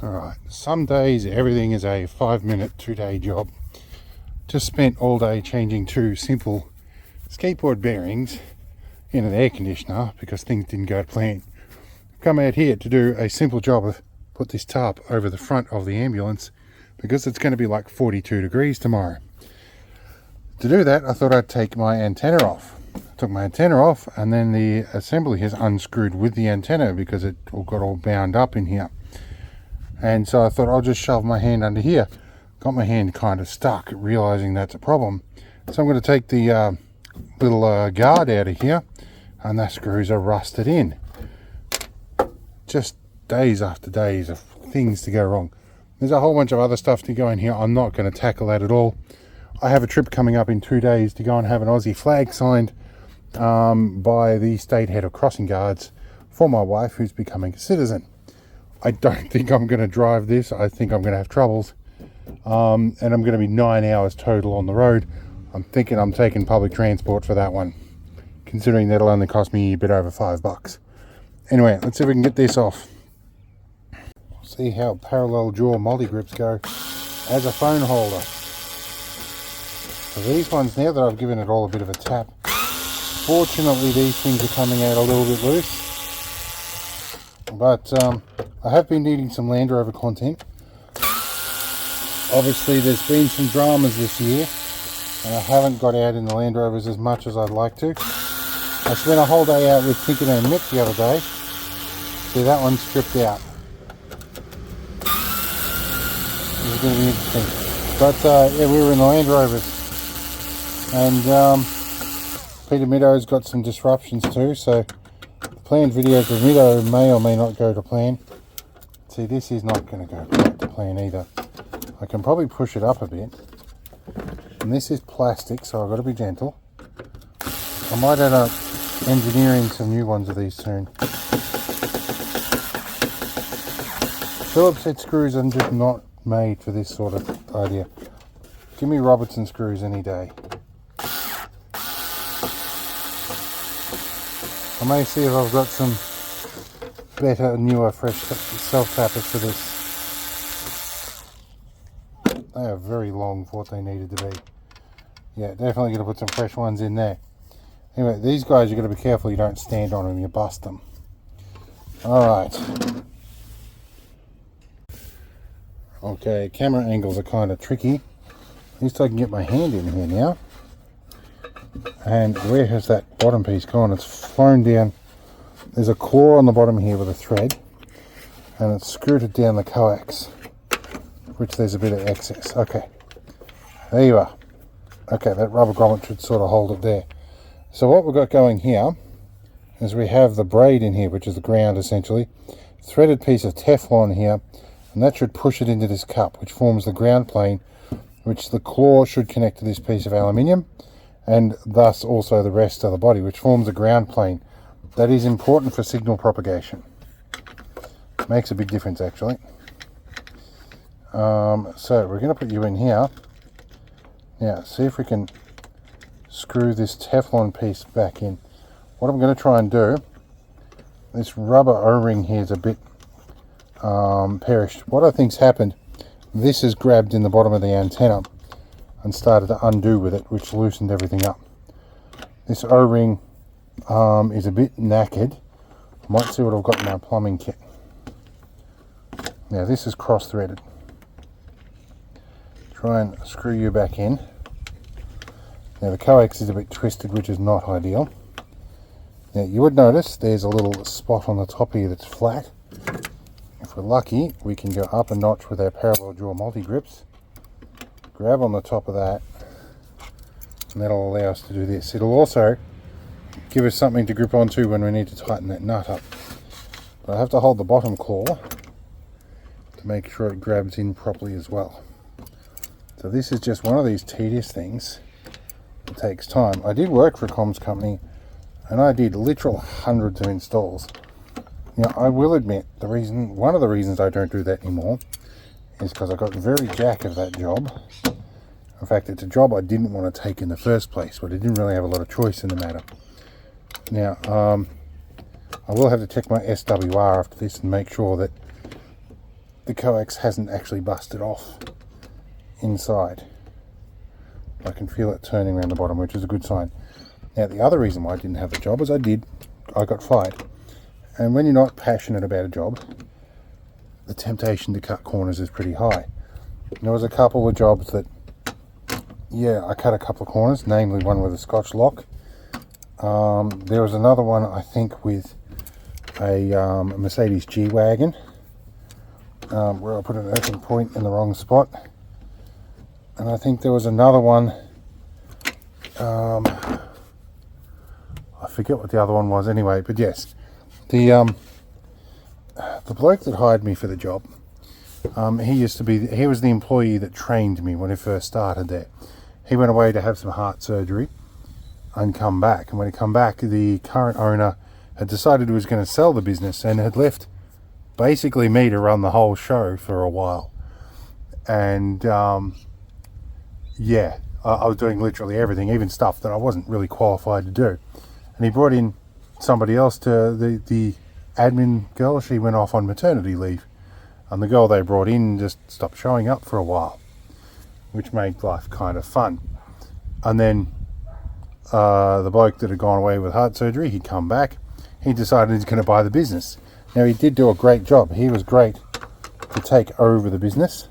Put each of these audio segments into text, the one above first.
Alright, some days everything is a 5-minute, 2-day job. Just spent all day changing 2 simple skateboard bearings in an air conditioner because things didn't go to plan. Come out here to do a simple job of put this tarp over the front of the ambulance because it's going to be like 42 degrees tomorrow. To do that, I thought I'd take my antenna off. I took my antenna off, and then the assembly has unscrewed with the antenna because it all got all bound up in here. And so I thought I'll just shove my hand under here. Got my hand kind of stuck, realizing that's a problem. So I'm going to take the little guard out of here, and the screws are rusted in. Just days after days of things to go wrong. There's a whole bunch of other stuff to go in here. I'm not going to tackle that at all. I have a trip coming up in 2 days to go and have an Aussie flag signed by the state head of crossing guards for my wife, who's becoming a citizen. I don't think I'm going to drive this. I think I'm going to have troubles. And I'm going to be 9 hours total on the road. I'm thinking I'm taking public transport for that one, considering that'll only cost me a bit over $5. Anyway, let's see if we can get this off. See how parallel jaw multi-grips go as a phone holder. So these ones, now that I've given it all a bit of a tap, fortunately these things are coming out a little bit loose. But I have been needing some Land Rover content. Obviously there's been some dramas this year, and I haven't got out in the Land Rovers as much as I'd like to. I spent a whole day out with Tinker and Mick the other day. See, that one's stripped out. This is going to be interesting. But yeah, we were in the Land Rovers, and Peter Meadows got some disruptions too, so the planned videos with Meadow may or may not go to plan. See, this is not going to go quite to plan either. I can probably push it up a bit, and this is plastic, so I've got to be gentle. I might end up engineering some new ones of these soon. Phillips head screws are just not made for this sort of idea. Give me Robertson screws any day. I may see if I've got some better, newer, fresh self-tappers for this. They are very long for what they needed to be. Yeah, definitely going to put some fresh ones in there. Anyway, these guys, you've got to be careful you don't stand on them, you bust them. Alright. Okay, camera angles are kind of tricky. At least I can get my hand in here now. And where has that bottom piece gone? It's flown down. There's a claw on the bottom here with a thread, and it's screwed it down the coax, which there's a bit of excess. Okay, there you are. Okay, that rubber grommet should sort of hold it there. So what we've got going here is we have the braid in here, which is the ground essentially, threaded piece of Teflon here, and that should push it into this cup, which forms the ground plane, which the claw should connect to this piece of aluminium, and thus also the rest of the body, which forms a ground plane. That is important for signal propagation. Makes a big difference actually. So we're going to put you in here. Now see if we can screw this Teflon piece back in. What I'm going to try and do, this rubber O-ring here is a bit perished. What I think's happened, this has grabbed in the bottom of the antenna and started to undo with it, which loosened everything up. This O-ring is a bit knackered. I might see what I've got in my plumbing kit. Now this is cross-threaded. Try and screw you back in. Now the coax is a bit twisted, which is not ideal. Now you would notice there's a little spot on the top here that's flat. If we're lucky, we can go up a notch with our parallel jaw multi-grips. Grab on the top of that, and that'll allow us to do this. It'll also give us something to grip onto when we need to tighten that nut up. But I have to hold the bottom claw to make sure it grabs in properly as well. So this is just one of these tedious things. It takes time. I did work for a comms company, and I did literal hundreds of installs. Now I will admit, one of the reasons I don't do that anymore is because I got very jack of that job. In fact, it's a job I didn't want to take in the first place, but I didn't really have a lot of choice in the matter. Now, I will have to check my SWR after this and make sure that the coax hasn't actually busted off inside. I can feel it turning around the bottom, which is a good sign. Now, the other reason why I didn't have the job is I got fired. And when you're not passionate about a job, the temptation to cut corners is pretty high. There was a couple of jobs that, yeah, I cut a couple of corners, namely one with a Scotch lock. There was another one, I think, with a Mercedes G-Wagon, where I put an earthing point in the wrong spot. And I think there was another one, I forget what the other one was anyway, but yes, the bloke that hired me for the job, he was the employee that trained me when I first started there. He went away to have some heart surgery and come back, and when he come back, the current owner had decided he was going to sell the business and had left basically me to run the whole show for a while. And yeah, I was doing literally everything, even stuff that I wasn't really qualified to do. And he brought in somebody else to the admin girl. She went off on maternity leave, and the girl they brought in just stopped showing up for a while, which made life kind of fun. And then the bloke that had gone away with heart surgery, he'd come back. He decided he's going to buy the business. Now, he did do a great job. He was great to take over the business.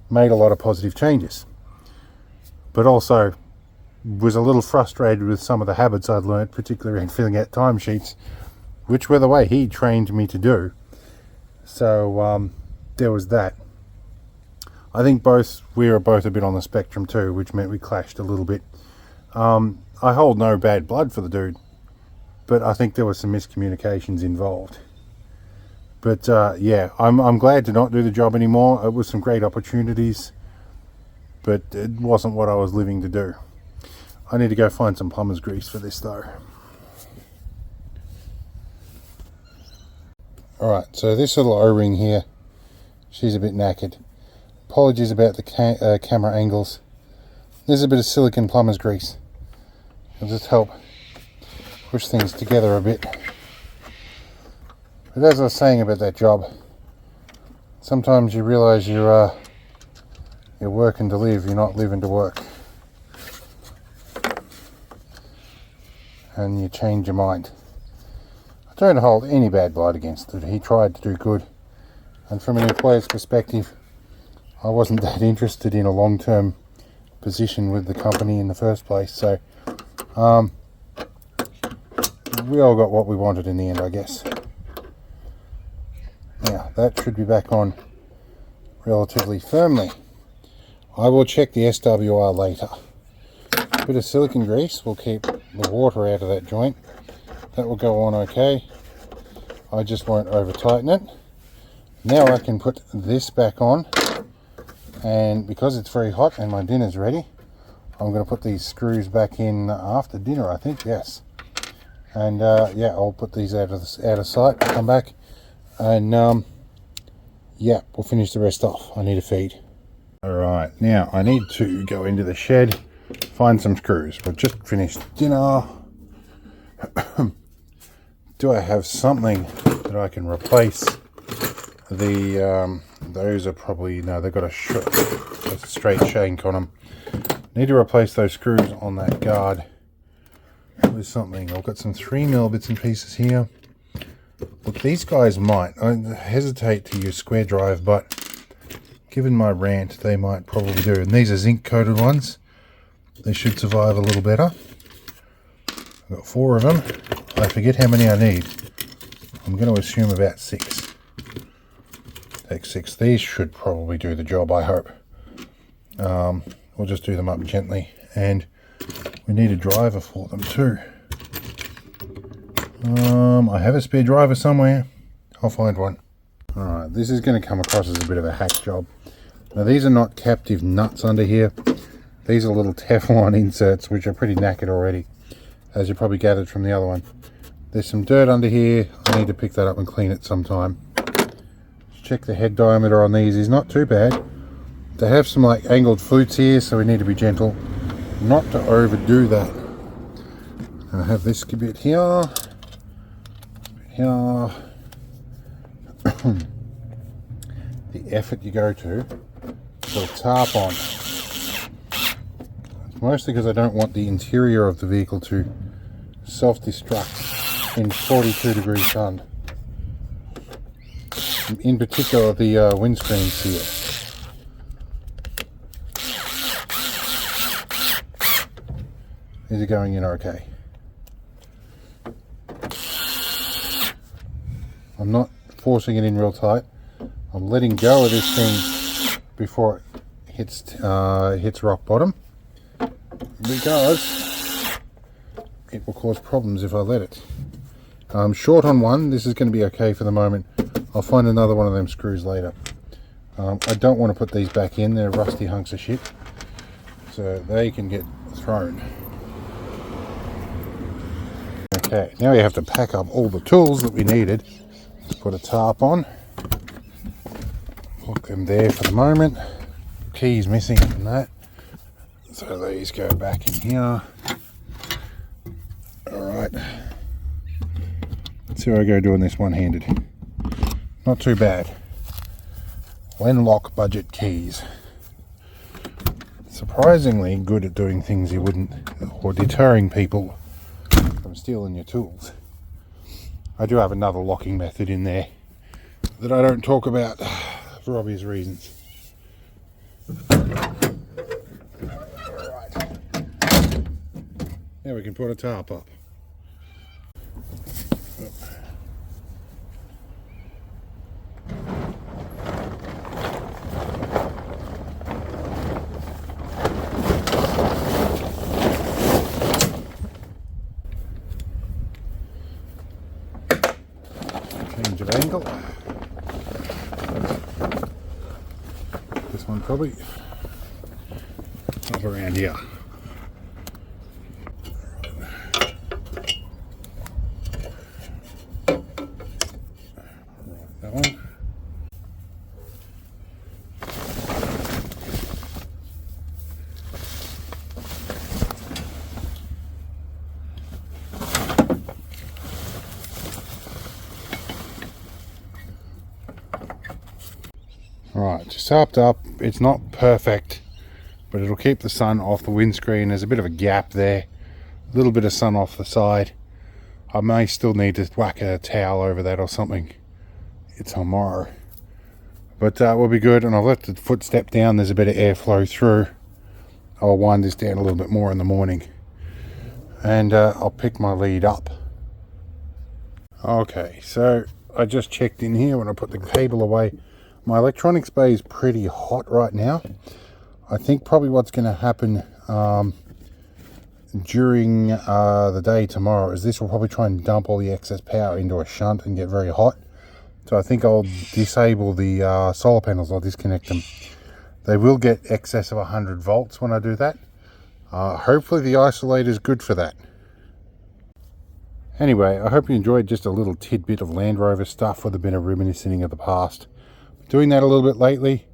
Made a lot of positive changes, but also was a little frustrated with some of the habits I'd learnt, particularly in filling out timesheets, which were the way he trained me to do. So there was that. I think we were both a bit on the spectrum too, which meant we clashed a little bit. I hold no bad blood for the dude, but I think there was some miscommunications involved. But yeah, I'm glad to not do the job anymore. It was some great opportunities, but it wasn't what I was living to do. I need to go find some plumber's grease for this though. Alright, so this little O-ring here, she's a bit knackered. Apologies about the camera angles. There's a bit of silicone plumber's grease. It'll just help push things together a bit. But as I was saying about that job, sometimes you realise you're working to live, you're not living to work. And you change your mind. I don't hold any bad blood against it. He tried to do good. And from an employer's perspective, I wasn't that interested in a long-term position with the company in the first place. So we all got what we wanted in the end, I guess. Now, that should be back on relatively firmly. I will check the SWR later. A bit of silicone grease will keep the water out of that joint. That will go on okay. I just won't over tighten it. Now I can put this back on, and because it's very hot and my dinner's ready, I'm going to put these screws back in after dinner, I think, yes. And yeah, I'll put these out of sight, come back, and yeah, we'll finish the rest off. I need a feed. Alright, now I need to go into the shed, find some screws. We've just finished dinner. Do I have something that I can replace the those are probably, no, they've got a straight shank on them. Need to replace those screws on that guard with something. I've got some 3mm bits and pieces here. Look, these guys might, I hesitate to use square drive, but given my rant, they might probably do. And these are zinc coated ones. They should survive a little better. I've got 4 of them. I forget how many I need. I'm going to assume about 6. Take 6. These should probably do the job, I hope. We'll just do them up gently. And we need a driver for them too. I have a spare driver somewhere. I'll find one. Alright, this is going to come across as a bit of a hack job. Now, these are not captive nuts under here. These are little Teflon inserts, which are pretty knackered already, as you probably gathered from the other one. There's some dirt under here. I need to pick that up and clean it sometime. Check the head diameter on these. Is not too bad. They have some like angled flutes here, so we need to be gentle not to overdo that. And I have this bit here. effort you go to put a tarp on. Mostly because I don't want the interior of the vehicle to self-destruct in 42 degrees sun. In particular the windscreen seal. Is it going in okay? I'm not forcing it in real tight. I'm letting go of this thing before it hits rock bottom, because it will cause problems if I let it. I'm short on one. This is going to be okay for the moment. I'll find another one of them screws later. I don't want to put these back in. They're rusty hunks of shit, so they can get thrown. Okay, now we have to pack up all the tools that we needed. Put a tarp on. Lock them there for the moment. Keys missing from that, so these go back in here. Alright, let's see how I go doing this one-handed. Not too bad. Lenlock budget keys. Surprisingly good at doing things you wouldn't, or deterring people from stealing your tools. I do have another locking method in there that I don't talk about for obvious reasons. Right. Now we can put a tarp up. Change of angle. This one probably up around here. That one. Right, just tarped up. It's not perfect, but it'll keep the sun off the windscreen. There's a bit of a gap there, a little bit of sun off the side. I may still need to whack a towel over that or something. It's tomorrow, but we'll be good. And I'll let the foot step down. There's a bit of airflow through. I'll wind this down a little bit more in the morning, and I'll pick my lead up. Okay, so I just checked in here when I put the cable away. My electronics bay is pretty hot right now. I think probably what's going to happen during the day tomorrow is this will probably try and dump all the excess power into a shunt and get very hot. So I think I'll disable the solar panels. I'll disconnect them. They will get excess of 100 volts when I do that. Hopefully the isolator is good for that. Anyway, I hope you enjoyed just a little tidbit of Land Rover stuff with a bit of reminiscing of the past. Doing that a little bit lately,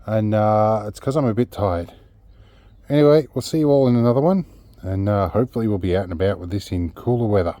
and it's because I'm a bit tired. Anyway, we'll see you all in another one, and hopefully we'll be out and about with this in cooler weather.